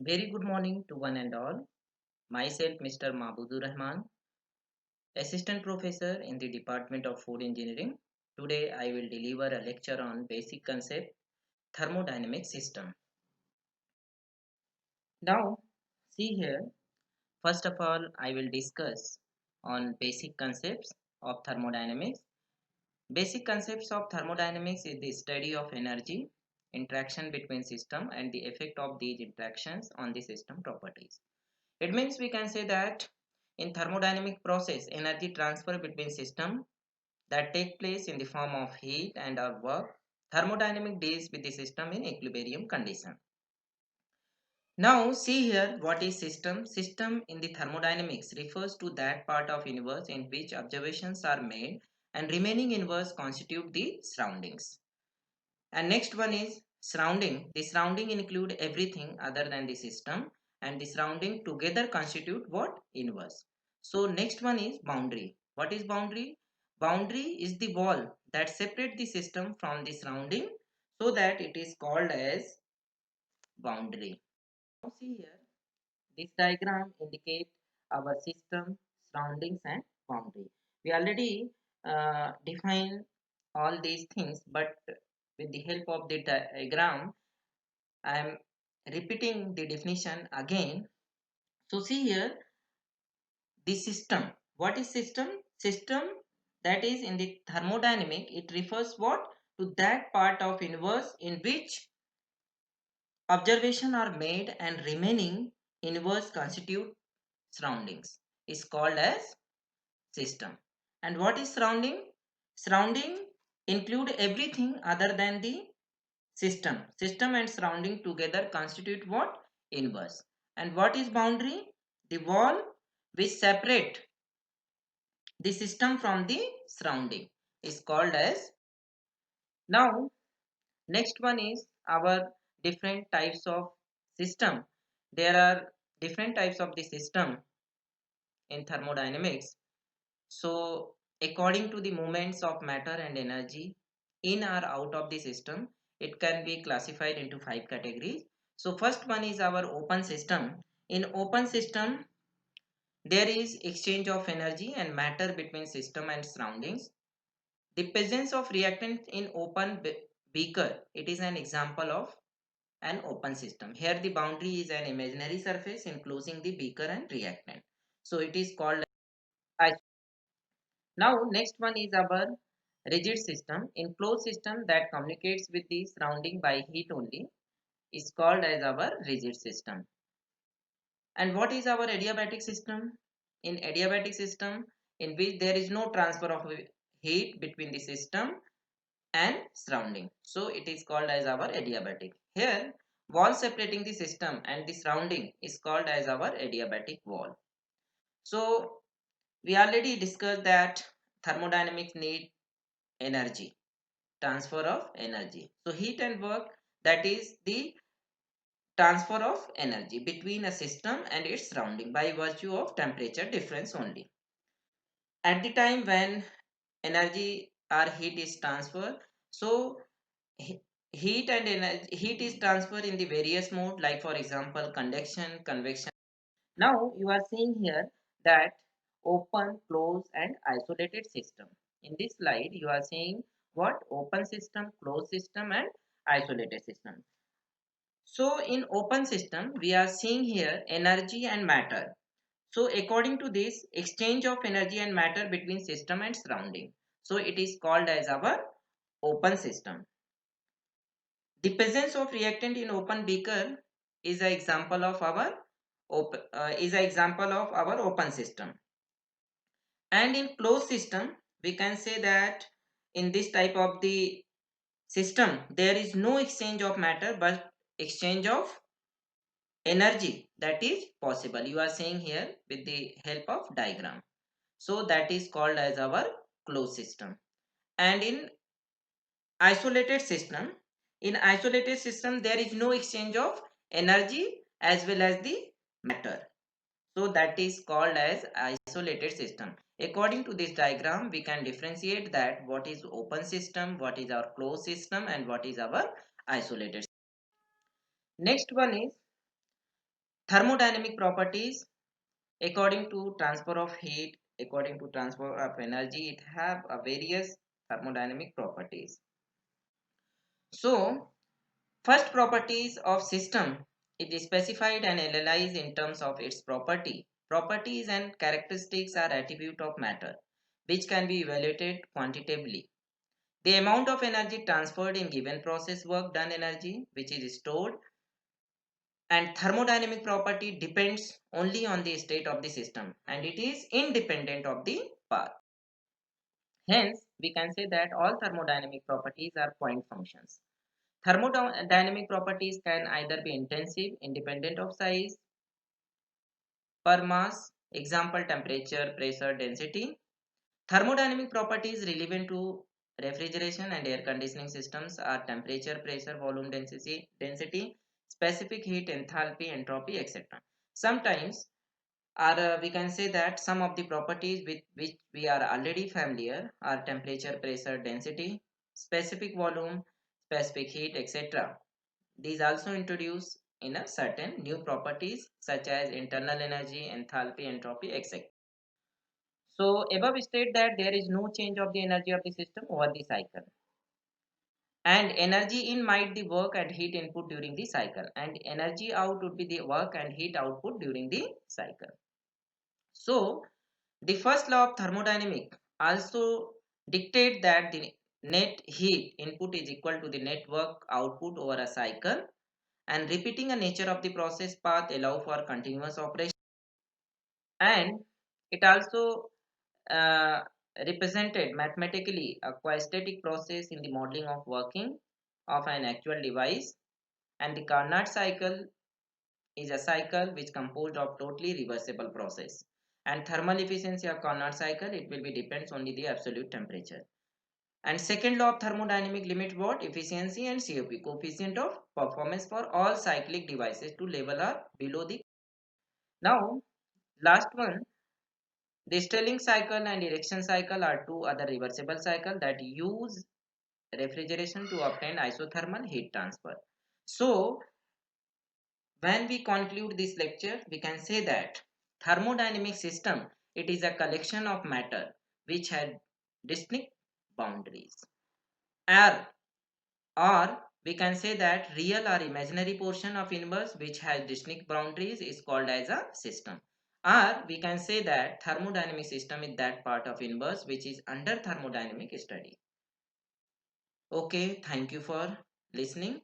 Very good morning to one and all. Myself, Mr. Mahbudur Rahman, Assistant Professor in the Department of Food Engineering. Today, I will deliver a lecture on basic concept thermodynamic system. Now, see here. First of all, I will discuss on basic concepts of thermodynamics. Basic concepts of thermodynamics is the study of energy, interaction between system and the effect of these interactions on the system properties. It means we can say that in thermodynamic process, energy transfer between system that take place in the form of heat and or work. Thermodynamic deals with the system in equilibrium condition. Now see here what is system. System in the thermodynamics refers to that part of universe in which observations are made and remaining universe constitute the surroundings. And next one is surrounding. The surrounding include everything other than the system and the surrounding together constitute what? Universe. So next one is boundary. What is boundary? Boundary is the wall that separate the system from the surrounding so that it is called as boundary. Now see here, this diagram indicates our system, surroundings and boundary. We already defined all these things, but with the help of the diagram, I am repeating the definition again. So see here, the system. What is system? System that is in the thermodynamic, it refers what? To that part of universe in which observation are made and remaining universe constitute surroundings is called as system. And what is surrounding? Surrounding include everything other than the system. System and surrounding together constitute what? Inverse. And what is boundary? The wall which separate the system from the surrounding is called as. Now next one is our different types of system. There are different types of the system in thermodynamics. So according to the movements of matter and energy in or out of the system, it can be classified into five categories. So first one is our open system. In open system, there is exchange of energy and matter between system and surroundings. The presence of reactant in open beaker, it is an example of an open system. Here the boundary is an imaginary surface enclosing the beaker and reactant. So it is called as. Now next one is our rigid system. In closed system that communicates with the surrounding by heat only is called as our rigid system. And what is our adiabatic system? In adiabatic system in which there is no transfer of heat between the system and surrounding. So it is called as our adiabatic. Here wall separating the system and the surrounding is called as our adiabatic wall. So we already discussed that thermodynamics need energy, transfer of energy. So heat and work, that is the transfer of energy between a system and its surrounding by virtue of temperature difference only. At the time when energy or heat is transferred, so heat and energy, heat is transferred in the various mode, like for example conduction, convection. Now you are seeing here that open, closed and isolated system. In this slide you are seeing what? Open system, closed system and isolated system. So in open system we are seeing here energy and matter. So according to this, exchange of energy and matter between system and surrounding. So it is called as our open system. The presence of reactant in open beaker is an example of our open system. And in closed system, we can say that in this type of the system, there is no exchange of matter but exchange of energy that is possible. You are seeing here with the help of diagram. So that is called as our closed system. And isolated system, in isolated system, there is no exchange of energy as well as the matter. So that is called as isolated system. According to this diagram, we can differentiate that what is open system, what is our closed system and what is our isolated. Next one is Thermodynamic properties, according to transfer of heat, according to transfer of energy, it have a various thermodynamic properties. So first, properties of system is specified and analyzed in terms of its property. Properties and characteristics are attribute of matter which can be evaluated quantitatively. The amount of energy transferred in given process work done energy which is stored, and thermodynamic property depends only on the state of the system and it is independent of the path. Hence, we can say that all thermodynamic properties are point functions. Thermodynamic properties can either be intensive, independent of size, per mass, example temperature, pressure, density. Thermodynamic properties relevant to refrigeration and air conditioning systems are temperature, pressure, volume, density, specific heat, enthalpy, entropy, etc. Sometimes, or we can say that some of the properties with which we are already familiar are temperature, pressure, density, specific volume, specific heat, etc. These also introduce in a certain new properties such as internal energy, enthalpy, entropy, etc. So above state that there is no change of the energy of the system over the cycle. And energy in might the work and heat input during the cycle. And energy out would be the work and heat output during the cycle. So the first law of thermodynamic also dictate that the net heat input is equal to the net work output over a cycle, and repeating a nature of the process path allow for continuous operation, and it also uh, represented mathematically a quadratic process in the modeling of working of an actual device, and the Carnot cycle is a cycle which composed of totally reversible process, and thermal efficiency of Carnot cycle it will be depends only the absolute temperature. And second law of thermodynamic limit what efficiency and COP coefficient of performance for all cyclic devices to level or below the. Now last one, the Stirling cycle and erection cycle are two other reversible cycles that use refrigeration to obtain isothermal heat transfer. So when we conclude this lecture, we can say that thermodynamic system it is a collection of matter which had distinct boundaries. Or, or we can say that real or imaginary portion of universe which has distinct boundaries is called as a system. Or we can say that thermodynamic system is that part of universe which is under thermodynamic study. Okay, thank you for listening.